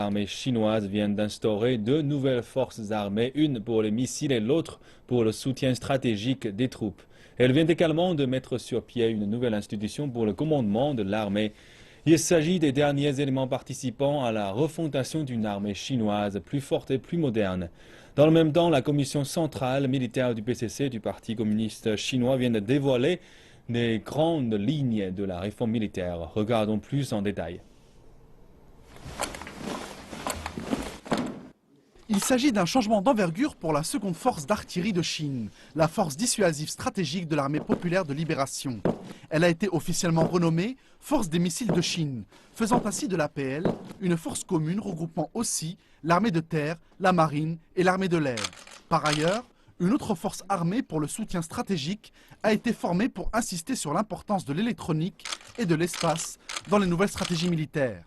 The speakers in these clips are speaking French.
L'armée chinoise vient d'instaurer deux nouvelles forces armées, une pour les missiles et l'autre pour le soutien stratégique des troupes. Elle vient également de mettre sur pied une nouvelle institution pour le commandement de l'armée. Il s'agit des derniers éléments participant à la refondation d'une armée chinoise plus forte et plus moderne. Dans le même temps, la commission centrale militaire du PCC du Parti communiste chinois vient de dévoiler les grandes lignes de la réforme militaire. Regardons plus en détail. Il s'agit d'un changement d'envergure pour la seconde force d'artillerie de Chine, la force dissuasive stratégique de l'armée populaire de libération. Elle a été officiellement renommée Force des missiles de Chine, faisant ainsi de l'APL une force commune regroupant aussi l'armée de terre, la marine et l'armée de l'air. Par ailleurs, une autre force armée pour le soutien stratégique a été formée pour insister sur l'importance de l'électronique et de l'espace dans les nouvelles stratégies militaires.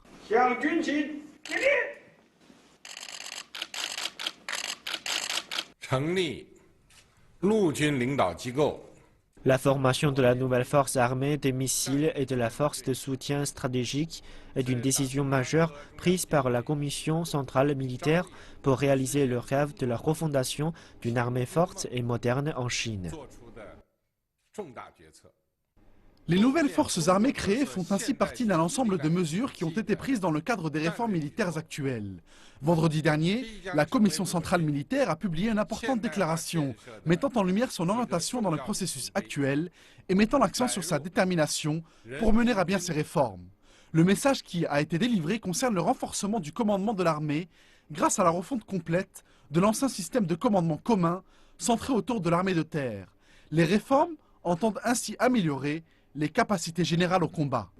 La formation de la nouvelle force armée des missiles et de la force de soutien stratégique est une décision majeure prise par la Commission centrale militaire pour réaliser le rêve de la refondation d'une armée forte et moderne en Chine. Les nouvelles forces armées créées font ainsi partie d'un ensemble de mesures qui ont été prises dans le cadre des réformes militaires actuelles. Vendredi dernier, la Commission centrale militaire a publié une importante déclaration mettant en lumière son orientation dans le processus actuel et mettant l'accent sur sa détermination pour mener à bien ces réformes. Le message qui a été délivré concerne le renforcement du commandement de l'armée grâce à la refonte complète de l'ancien système de commandement commun centré autour de l'armée de terre. Les réformes entendent ainsi améliorer les capacités générales au combat.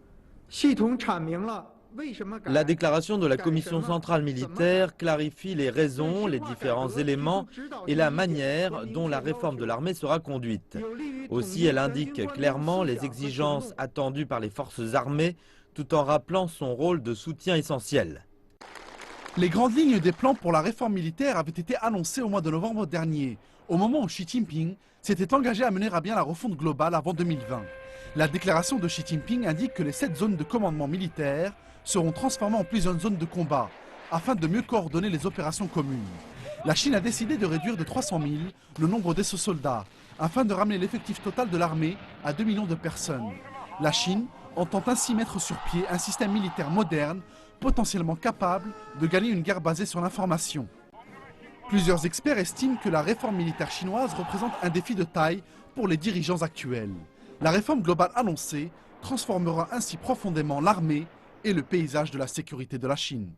La déclaration de la Commission centrale militaire clarifie les raisons, les différents éléments et la manière dont la réforme de l'armée sera conduite. Aussi, elle indique clairement les exigences attendues par les forces armées, tout en rappelant son rôle de soutien essentiel. Les grandes lignes des plans pour la réforme militaire avaient été annoncées au mois de novembre dernier, au moment où Xi Jinping s'était engagé à mener à bien la refonte globale avant 2020. La déclaration de Xi Jinping indique que les 7 zones de commandement militaire seront transformées en plusieurs zones de combat, afin de mieux coordonner les opérations communes. La Chine a décidé de réduire de 300 000 le nombre de soldats, afin de ramener l'effectif total de l'armée à 2 millions de personnes. La Chine entend ainsi mettre sur pied un système militaire moderne, potentiellement capable de gagner une guerre basée sur l'information. Plusieurs experts estiment que la réforme militaire chinoise représente un défi de taille pour les dirigeants actuels. La réforme globale annoncée transformera ainsi profondément l'armée et le paysage de la sécurité de la Chine.